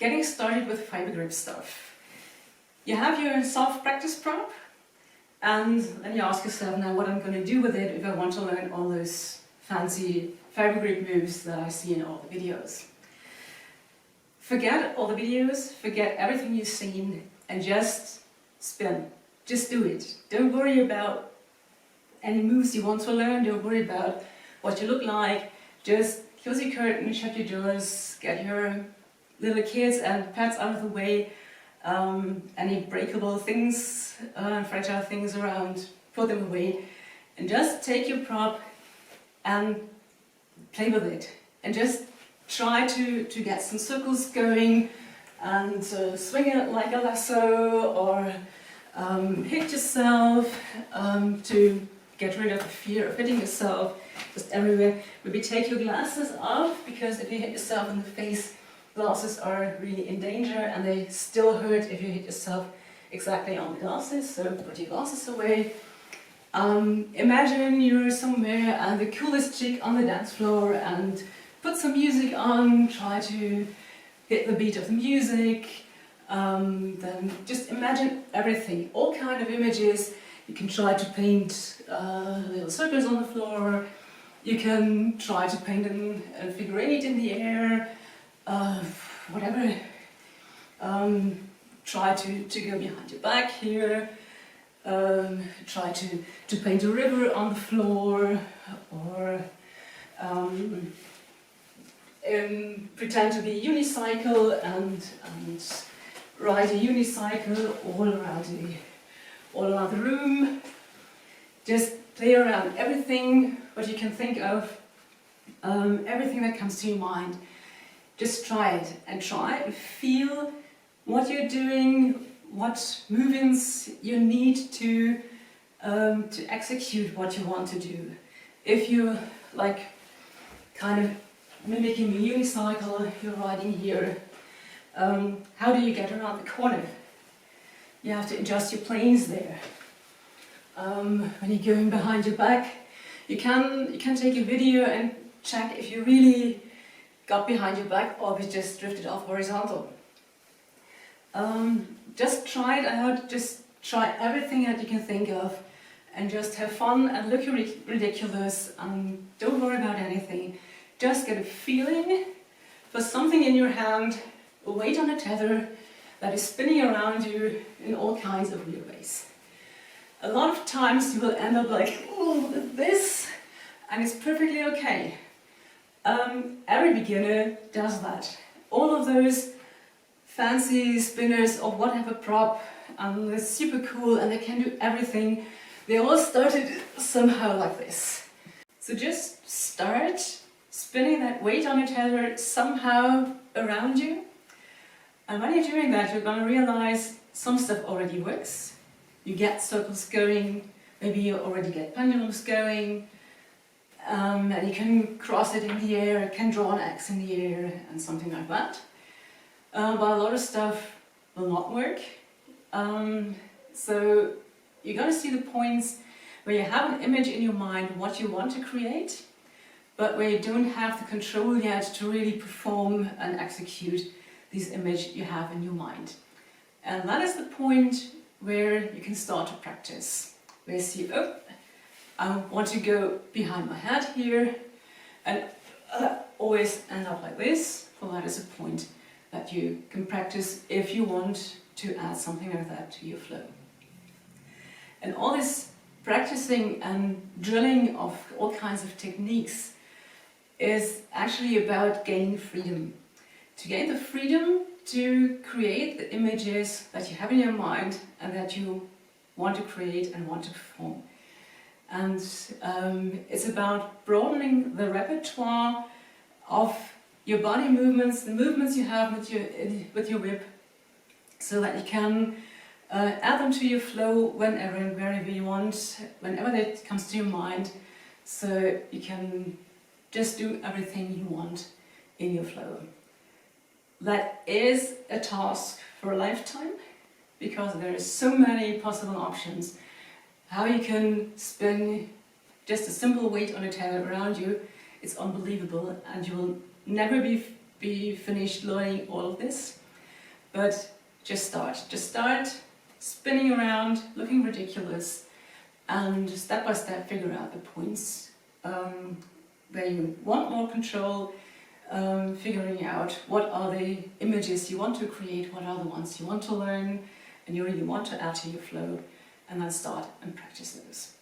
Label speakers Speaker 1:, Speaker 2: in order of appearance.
Speaker 1: getting started with fiber grip stuff. You have your soft practice prop, and then you ask yourself now what I'm going to do with it if I want to learn all those fancy fiber grip moves that I see in all the videos. Forget all the videos, forget everything you've seen, and just spin. Just do it. Don't worry about any moves you want to learn, don't worry about what you look like. Just close your curtain, shut your doors, get your little kids and pets out of the way, any breakable things, fragile things around, put them away, and just take your prop and play with it. And just try to get some circles going and swing it like a lasso, or hit yourself to get rid of the fear of hitting yourself just everywhere. Maybe take your glasses off, because if you hit yourself in the face, glasses are really in danger and they still hurt if you hit yourself exactly on the glasses, so put your glasses away. Imagine you're somewhere and the coolest chick on the dance floor, and put some music on, try to hit the beat of the music. Then just imagine everything, all kind of images. You can try to paint little circles on the floor, you can try to paint a figure eight in the air, whatever. Try to go behind your back here, try to paint a river on the floor, or pretend to be a unicycle and ride a unicycle all around the room. Just play around everything what you can think of, everything that comes to your mind. Just try it, and try and feel what you're doing, what movements you need to execute what you want to do. If you like kind of mimicking a unicycle, you're riding here, how do you get around the corner? You have to adjust your planes there. When you're going behind your back, you can take a video and check if you really got behind your back or if it just drifted off horizontal. Just try it out, just try everything that you can think of, and just have fun and look ridiculous, and don't worry about anything. Just get a feeling for something in your hand, a weight on a tether that is spinning around you in all kinds of weird ways. A lot of times you will end up like, oh, this, and it's perfectly okay. Every beginner does that. All of those fancy spinners or whatever prop, they're super cool and they can do everything. They all started somehow like this. So just start spinning that weight on your tether somehow around you. And when you're doing that, you're going to realize some stuff already works. You get circles going, maybe you already get pendulums going, and you can cross it in the air, you can draw an X in the air and something like that. But a lot of stuff will not work. So you're going to see the points where you have an image in your mind what you want to create, but where you don't have the control yet to really perform and execute this image you have in your mind. And that is the point where you can start to practice. Where you see, oh, I want to go behind my head here, and always end up like this. Well, that is a point that you can practice if you want to add something like that to your flow. And all this practicing and drilling of all kinds of techniques is actually about gaining freedom. To gain the freedom to create the images that you have in your mind and that you want to create and want to perform. And it's about broadening the repertoire of your body movements, the movements you have with your whip, so that you can add them to your flow whenever and wherever you want, whenever that comes to your mind, so you can just do everything you want in your flow. That is a task for a lifetime, because there are so many possible options. How you can spin just a simple weight on a tether around you, it's unbelievable, and you will never be finished learning all of this. but just start spinning around, looking ridiculous, and step by step figure out the points where you want more control, figuring out what are the images you want to create, what are the ones you want to learn and you really want to add to your flow, and then start and practice those.